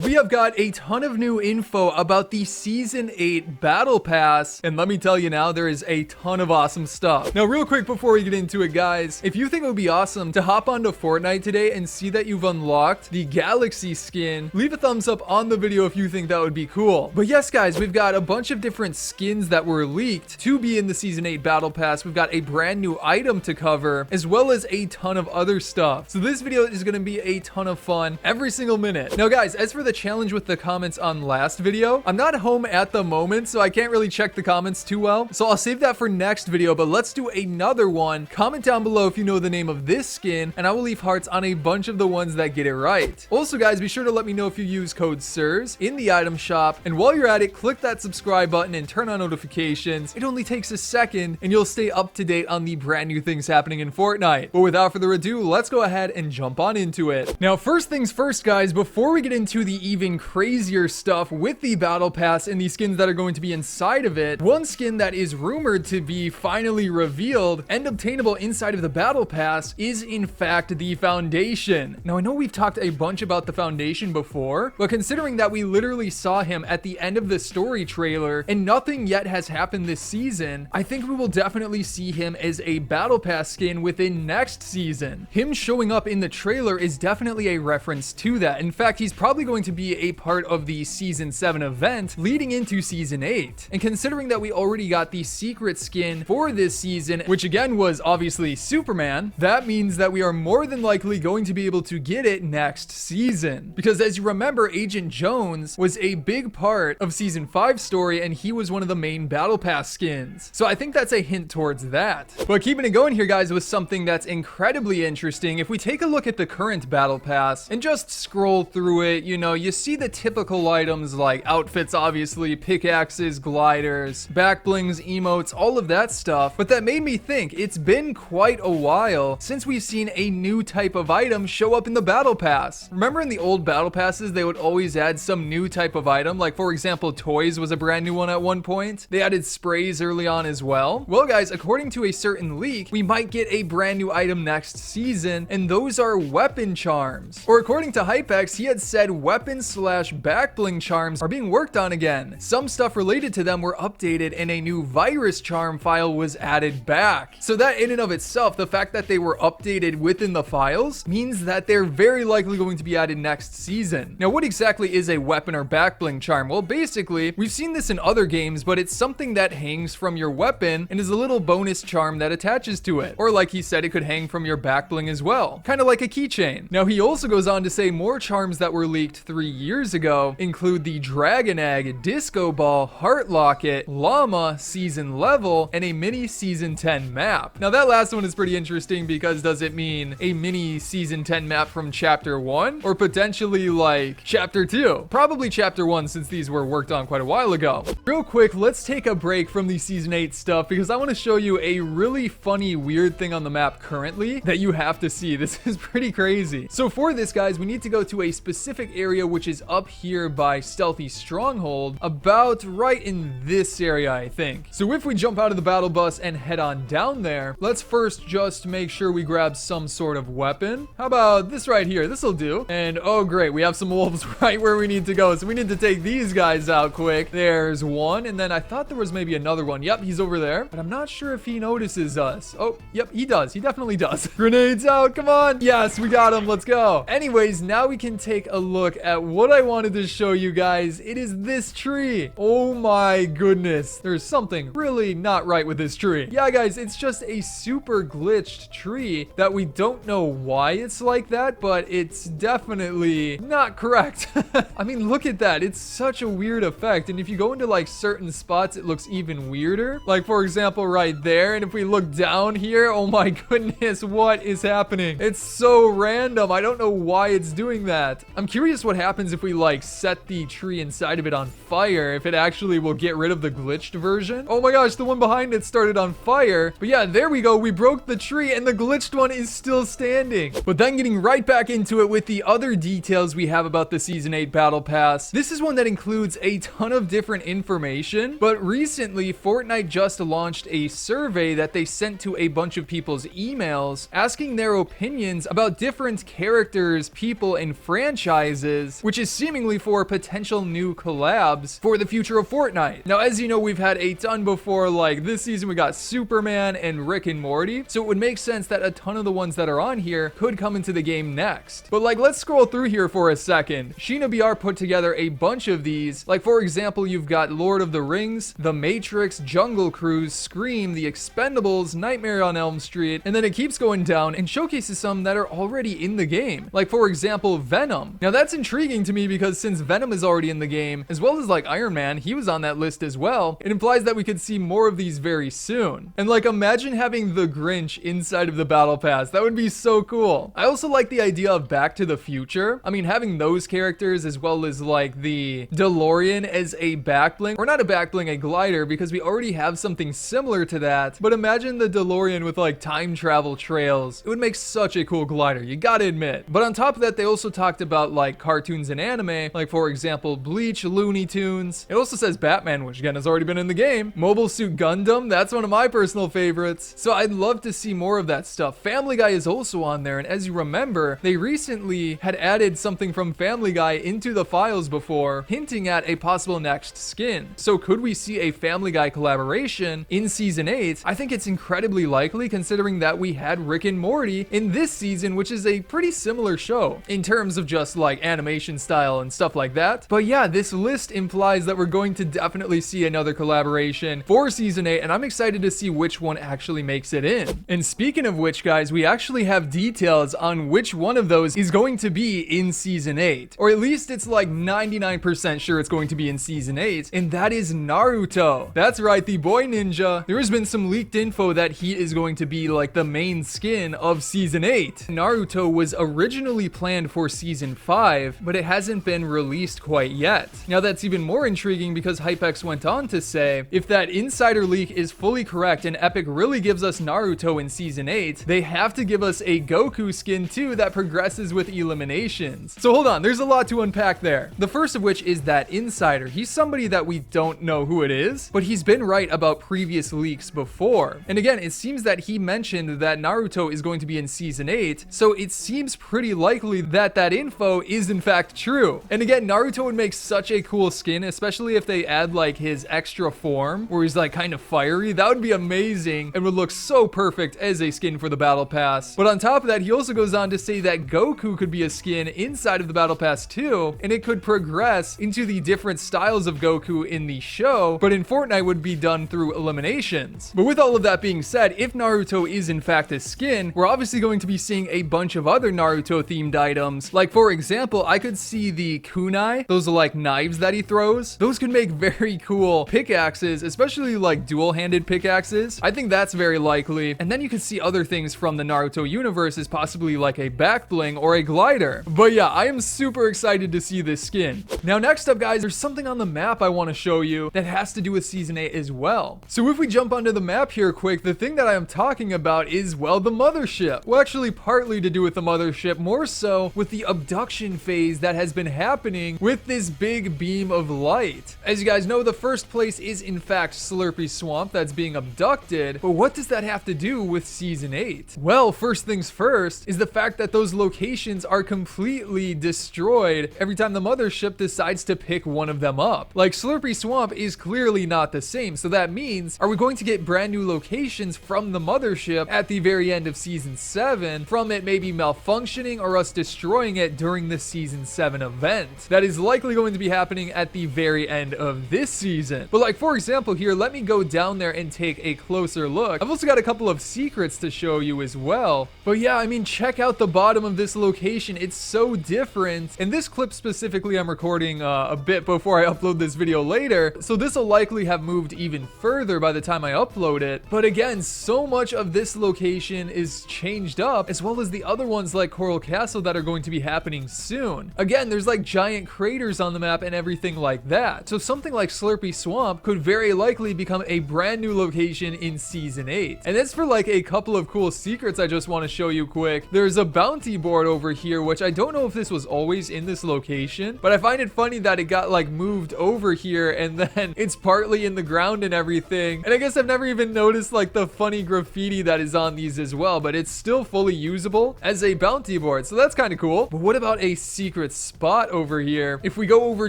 we have got a ton of new info about the Season 8 Battle Pass, and let me tell you now, there is a ton of awesome stuff. Now, real quick before we get into it, guys, if you think it would be awesome to hop onto Fortnite today and see that you've unlocked the Galaxy skin, leave a thumbs up on the video if you think that would be cool. But yes, guys, we've got a bunch of different skins that were leaked to be in the Season 8 Battle Pass. We've got a brand new item to cover, as well as a ton of other stuff. So this video is going to be a ton of fun every single minute. Now, guys, as for the challenge with the comments on last video, I'm not home at the moment, so I can't really check the comments too well. So I'll save that for next video, but let's do another one. Comment down below if you know the name of this skin, and I will leave hearts on a bunch of the ones that get it right. Also, guys, be sure to let me know if you use code SIRS in the item shop. And while you're at it, click that subscribe button and turn on notifications. It only takes a second, and you'll stay up to date on the brand new things happening in Fortnite. But without further ado, let's go ahead and jump on into it. Now, first things first, guys, before we get into the even crazier stuff with the Battle Pass and the skins that are going to be inside of it, one skin that is rumored to be finally revealed and obtainable inside of the Battle Pass is in fact the Foundation. Now, I know we've talked a bunch about the Foundation before, but considering that we literally saw him at the end of the story trailer and nothing yet has happened this season, I think we will definitely see him as a Battle Pass skin within next season. Him showing up in the trailer is definitely a reference to that. In fact, he's probably going to be a part of the Season 7 event leading into Season 8. And considering that we already got the secret skin for this season, which again was obviously Superman, that means that we are more than likely going to be able to get it next season. Because as you remember, Agent Jones was a big part of Season 5 story, and he was one of the main Battle Pass skins. So I think that's a hint towards that. But keeping it going here, guys, with something that's incredibly interesting, if we take a look at the current Battle Pass and just scroll through it, you know, you see the typical items like outfits, obviously, pickaxes, gliders, back blings, emotes, all of that stuff. But that made me think it's been quite a while since we've seen a new type of item show up in the Battle Pass. Remember in the old Battle Passes, they would always add some new type of item, like for example, toys was a brand new one at one point. They added sprays early on as well. Well, guys, according to a certain leak, we might get a brand new item next season, and those are weapon charms. Or according to Hypex, he had said weapon slash back bling charms are being worked on again. Some stuff related to them were updated, and a new virus charm file was added back. So that in and of itself, the fact that they were updated within the files means that they're very likely going to be added next season. Now, what exactly is a weapon or back bling charm? Well, basically, we've seen this in other games, but it's something that hangs from your weapon and is a little bonus charm that attaches to it. Or like he said, it could hang from your back bling as well, kind of like a keychain. Now, he also goes on to say more charms that were leaked 3 years ago include the Dragon Egg, Disco Ball, Heart Locket, Llama, Season Level, and a mini Season 10 map. Now, that last one is pretty interesting because does it mean a mini Season 10 map from Chapter 1 or potentially like Chapter 2? Probably Chapter 1 since these were worked on quite a while ago. Real quick, let's take a break from the Season 8 stuff because I want to show you a really funny, weird thing on the map currently that you have to see. This is pretty crazy. So for this, guys, we need to go to a specific area which is up here by Stealthy Stronghold, about right in this area, I think. So if we jump out of the battle bus and head on down there, let's first just make sure we grab some sort of weapon. How about this right here? This'll do. And oh great, we have some wolves right where we need to go. So we need to take these guys out quick. There's one, and then I thought there was maybe another one. Yep, he's over there, but I'm not sure if he notices us. Oh, yep, he does. He definitely does. Grenades out, come on. Yes, we got him. Let's go. Anyways, now we can take a look at what I wanted to show you guys. It is this tree. Oh my goodness. There's something really not right with this tree. Yeah, guys, it's just a super glitched tree that we don't know why it's like that, but it's definitely not correct. I mean, look at that. It's such a weird effect. And if you go into like certain spots, it looks even weirder. Like for example, right there. And if we look down here, oh my goodness, what is happening? It's so random. I don't know why it's doing that. I'm curious what happens if we like set the tree inside of it on fire, if it actually will get rid of the glitched version. Oh my gosh, the one behind it started on fire. But yeah, there we go. We broke the tree and the glitched one is still standing. But then getting right back into it with the other details we have about the Season 8 Battle Pass. This is one that includes a ton of different information, but recently Fortnite just launched a survey that they sent to a bunch of people's emails asking their opinions about different characters, people, and franchises which is seemingly for potential new collabs for the future of Fortnite. Now, as you know, we've had a ton before, like this season we got Superman and Rick and Morty, so it would make sense that a ton of the ones that are on here could come into the game next. But like, let's scroll through here for a second. Sheena BR put together a bunch of these. Like, for example, you've got Lord of the Rings, The Matrix, Jungle Cruise, Scream, The Expendables, Nightmare on Elm Street, and then it keeps going down and showcases some that are already in the game. Like, for example, Venom. Now that's intriguing to me because since Venom is already in the game, as well as like Iron Man, he was on that list as well, it implies that we could see more of these very soon. And like, imagine having the Grinch inside of the battle pass. That would be so cool. I also like the idea of Back to the Future. I mean, having those characters as well as like the DeLorean as a back bling, or not a back bling, a glider, because we already have something similar to that. But imagine the DeLorean with like time travel trails. It would make such a cool glider, you gotta admit. But on top of that, they also talked about like cartoons and anime, like for example, Bleach, Looney Tunes. It also says Batman, which again has already been in the game. Mobile Suit Gundam, that's one of my personal favorites. So I'd love to see more of that stuff. Family Guy is also on there, and as you remember, they recently had added something from Family Guy into the files before, hinting at a possible next skin. So could we see a Family Guy collaboration in season 8? I think it's incredibly likely, considering that we had Rick and Morty in this season, which is a pretty similar show in terms of just like animation style and stuff like that. But yeah, this list implies that we're going to definitely see another collaboration for season 8, and I'm excited to see which one actually makes it in. And speaking of which, guys, we actually have details on which one of those is going to be in season 8, or at least it's like 99% sure it's going to be in season 8, and that is Naruto. That's right, the boy ninja. There has been some leaked info that he is going to be like the main skin of season 8. Naruto was originally planned for season 5, but it hasn't been released quite yet. Now that's even more intriguing because Hypex went on to say, if that insider leak is fully correct and Epic really gives us Naruto in season 8, they have to give us a Goku skin too that progresses with eliminations. So hold on, there's a lot to unpack there. The first of which is that insider. He's somebody that we don't know who it is, but he's been right about previous leaks before. And again, it seems that he mentioned that Naruto is going to be in season 8, so it seems pretty likely that that info is in fact true. And again, Naruto would make such a cool skin, especially if they add like his extra form where he's like kind of fiery. That would be amazing and would look so perfect as a skin for the battle pass. But on top of that, he also goes on to say that Goku could be a skin inside of the battle pass too, and it could progress into the different styles of Goku in the show, but in Fortnite would be done through eliminations. But with all of that being said, if Naruto is in fact a skin, we're obviously going to be seeing a bunch of other Naruto themed items. Like for example, I could see the kunai, those are like knives that he throws. Those could make very cool pickaxes, especially like dual-handed pickaxes. I think that's very likely. And then you could see other things from the Naruto universe as possibly like a back bling or a glider. But yeah, I am super excited to see this skin. Now next up, guys, there's something on the map I want to show you that has to do with season 8 as well. So if we jump onto the map here quick, the thing that I am talking about is, well, the mothership. Well, actually partly to do with the mothership, more so with the abduction phase that has been happening with this big beam of light. As you guys know, the first place is in fact Slurpy Swamp that's being abducted, but what does that have to do with season 8? Well, first things first is the fact that those locations are completely destroyed every time the mothership decides to pick one of them up. Like Slurpy Swamp is clearly not the same, so that means, are we going to get brand new locations from the mothership at the very end of season 7 from it maybe malfunctioning or us destroying it during the season 7 event? That is likely going to be happening at the very end of this season. But like for example here, let me go down there and take a closer look. I've also got a couple of secrets to show you as well. But yeah, I mean, check out the bottom of this location. It's so different. And this clip specifically I'm recording a bit before I upload this video later, so this will likely have moved even further by the time I upload it. But again, so much of this location is changed up, as well as the other ones like Coral Castle that are going to be happening soon. Again, there's like giant craters on the map and everything like that. So something like Slurpy Swamp could very likely become a brand new location in season 8. And as for like a couple of cool secrets I just want to show you quick, there's a bounty board over here, which I don't know if this was always in this location, but I find it funny that it got like moved over here and then it's partly in the ground and everything. And I guess I've never even noticed like the funny graffiti that is on these as well, but it's still fully usable as a bounty board, so that's kind of cool. But what about a secret secret spot over here. If we go over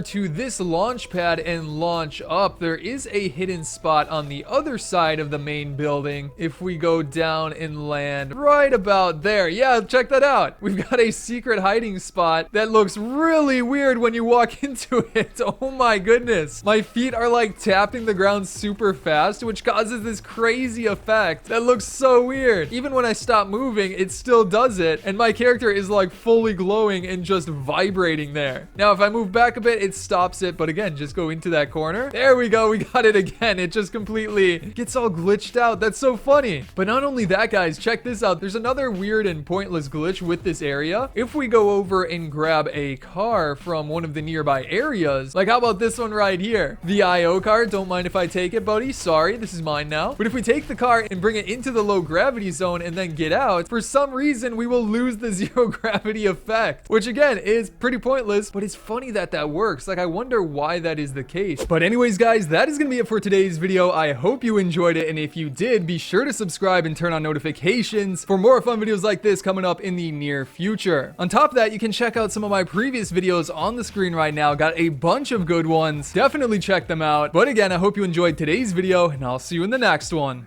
to this launch pad and launch up, there is a hidden spot on the other side of the main building. If we go down and land right about there, yeah, check that out. We've got a secret hiding spot that looks really weird when you walk into it. Oh my goodness. My feet are like tapping the ground super fast, which causes this crazy effect that looks so weird. Even when I stop moving, it still does it, and my character is like fully glowing and just vibrating there. Now, if I move back a bit, it stops it, but again, just go into that corner. There we go. We got it again. It just completely gets all glitched out. That's so funny. But not only that, guys, check this out. There's another weird and pointless glitch with this area. If we go over and grab a car from one of the nearby areas, like how about this one right here? The IO car. Don't mind if I take it, buddy. Sorry, this is mine now. But if we take the car and bring it into the low gravity zone and then get out, for some reason, we will lose the zero gravity effect, which again is pretty pointless, but it's funny that that works. Like, I wonder why that is the case. But anyways, guys, that is gonna be it for today's video. I hope you enjoyed it, and if you did, be sure to subscribe and turn on notifications for more fun videos like this coming up in the near future. On top of that, you can check out some of my previous videos on the screen right now. Got a bunch of good ones. Definitely check them out. But again, I hope you enjoyed today's video, and I'll see you in the next one.